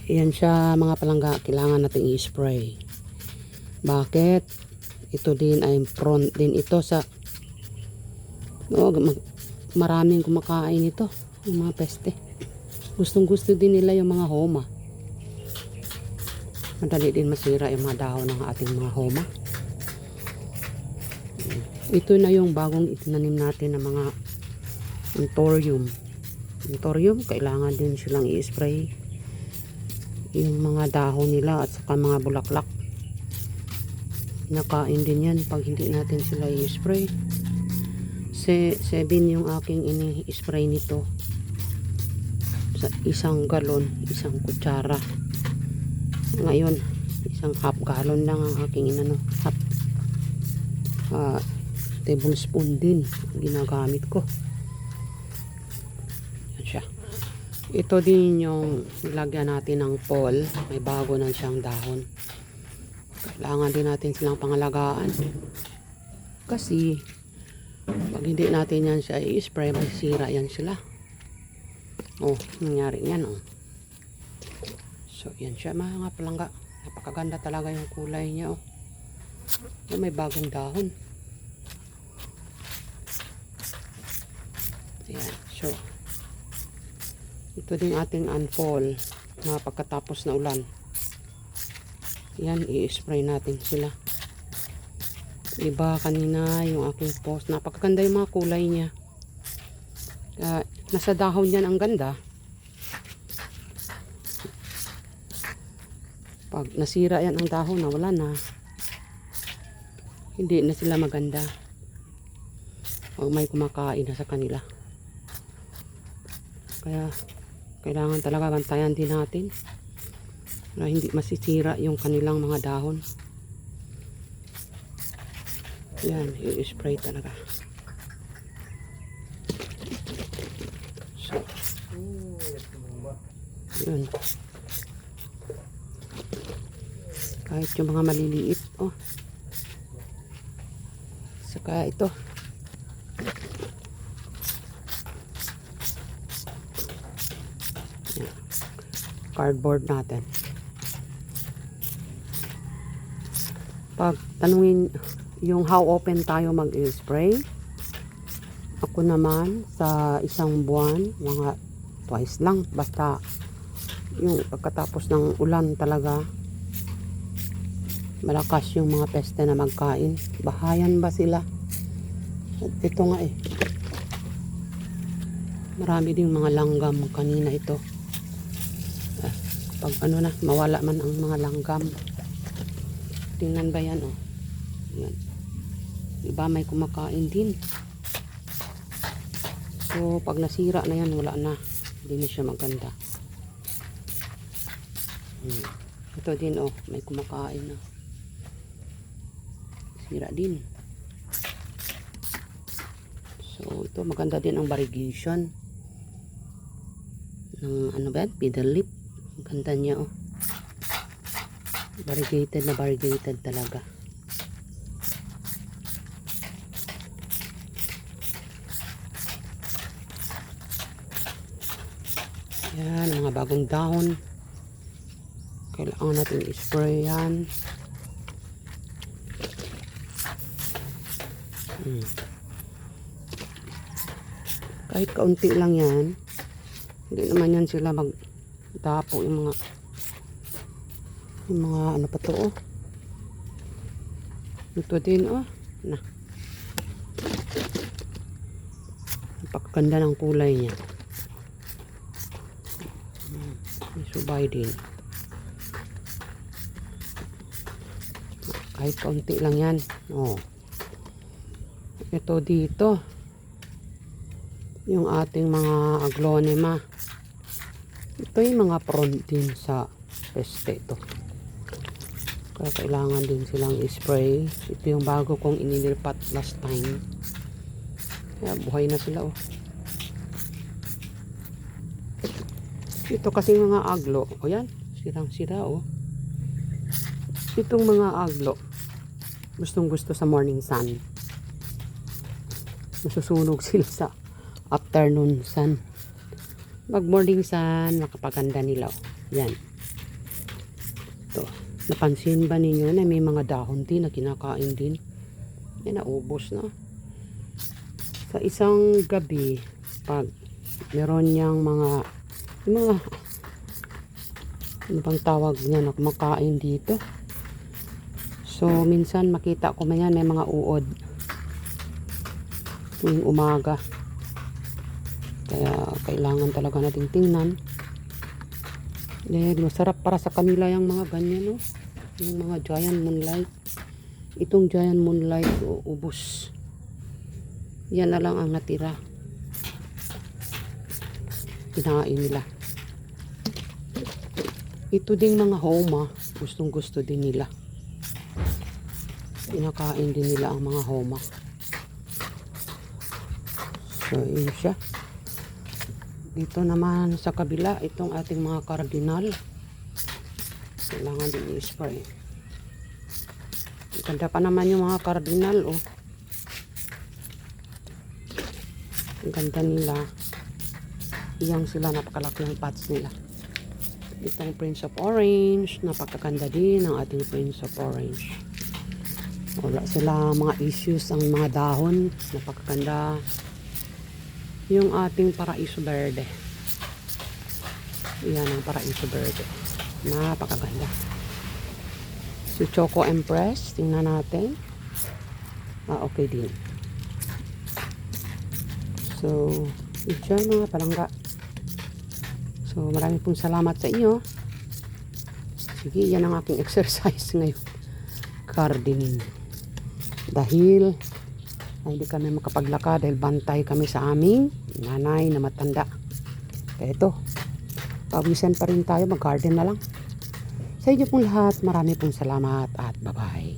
Yan siya mga palangga, kailangan natin i-spray. Bakit? Ito din ay prone din ito sa maraming kumakain ito, yung mga peste. Gustong gusto din nila yung mga homa. Madali din masira yung mga dahon ng ating mga homa. Ito na yung bagong itinanim natin ng mga anthurium. Anthurium, kailangan din silang i-spray yung mga dahon nila at saka mga bulaklak. Nakain din yan pag hindi natin sila i-spray. 7 yung aking ini-spray nito sa isang galon, isang kutsara. Ngayon isang half gallon lang ang aking half tablespoon din ginagamit ko. Yan siya. Ito din yung nilagyan natin ng fall, may bago na siyang dahon. Kailangan din natin silang pangalagaan kasi pag hindi natin yan siya i-spray, masisira yan sila. Oh, nangyari yan oh. So yan siya mga palangga, napakaganda talaga yung kulay niya oh. May bagong dahon. Ayan, so ito din ating unfall na pagkatapos na ulan. Yan, i-spray natin sila. Iba kanina yung aking post, napakaganda yung mga kulay niya. Nasa dahon yan ang ganda. Pag nasira yan ang dahon na wala na, hindi na sila maganda pag may kumakain na sa kanila. Kaya kailangan talaga bantayan din natin na hindi masisira yung kanilang mga dahon. Yan, i-spray talaga. So, yun. Kahit yung mga maliliit, oh. Saka ito. Yan. Cardboard natin. Pag tanungin yung how open tayo mag-spray, ako naman sa isang buwan, mga twice lang. Basta yung pagkatapos ng ulan talaga, malakas yung mga peste na magkain. Bahayan ba sila? At ito nga eh. Marami ding mga langgam kanina ito. Pag ano na, mawala man ang mga langgam. Tingnan ba yan oh. Yan. Diba may kumakain din. So pag nasira na yan, wala na. Hindi na siya maganda. Ito din oh, may kumakain na. Sira din. So ito maganda din ang variegation ng ano ba yan? Fiddle leaf. Ang ganda niya oh. Variegated na variegated talaga. Yan, mga bagong dahon. Kailangan natin i-spray yan. Kahit kaunti lang yan, hindi naman yan sila magdapo yung mga ano pa to oh. Ito din oh. Na. Napakaganda ng kulay niya. Subay din. Kahit kaunti lang yan. Oh. Ito dito. Yung ating mga aglonema. Ito yung mga prone din sa peste ito. Kaya kailangan din silang i-spray. Ito yung bago kong inilipat last time. Kaya buhay na sila oh. Ito kasi mga aglo. O yan, sirang-sira oh. Itong mga aglo, gustong gusto sa morning sun. Nasusunog sila sa afternoon sun. Pag morning sun, makapaganda nila oh. Yan. Ito. Napansin ba ninyo na may mga dahon din na kinakain din? Yan, naubos na. Sa isang gabi, pag meron niyang yung mga ano bang tawag niya na kumakain dito. So, minsan makita ko man yan, may mga uod tuwing umaga. Kaya, kailangan talaga nating tingnan. Masarap para sa kanila yung mga ganyan, no? Yung mga giant moonlight. Itong giant moonlight, ubos. Yan na lang ang natira. Kinain nila. Ito ding mga homa, gustong gusto din nila. Pinakain din nila ang mga homa. So, yun siya. Dito naman sa kabila, itong ating mga cardinal. Kailangan din i-spray. Ganda pa naman yung mga cardinal, oh. Ang ganda nila. Iyang sila, napakalaki yung pots nila. Itong Prince of Orange, napakaganda din ang ating Prince of Orange. Wala sila mga issues ang mga dahon, napakaganda. Yung ating Paraiso Verde. Yan ang Paraiso Verde. Napakaganda. Si Choco Empress, tingnan natin. Okay din. So, yun mga palangga. So, maraming pong salamat sa inyo. Sige, yan ang aking exercise ngayon. Gardening. Dahil hindi kami makapaglakad dahil bantay kami sa aming nanay na matanda. Kaya ito, pawisan pa rin tayo, mag-garden na lang. Sa inyo pong lahat, marami pong salamat at bye-bye.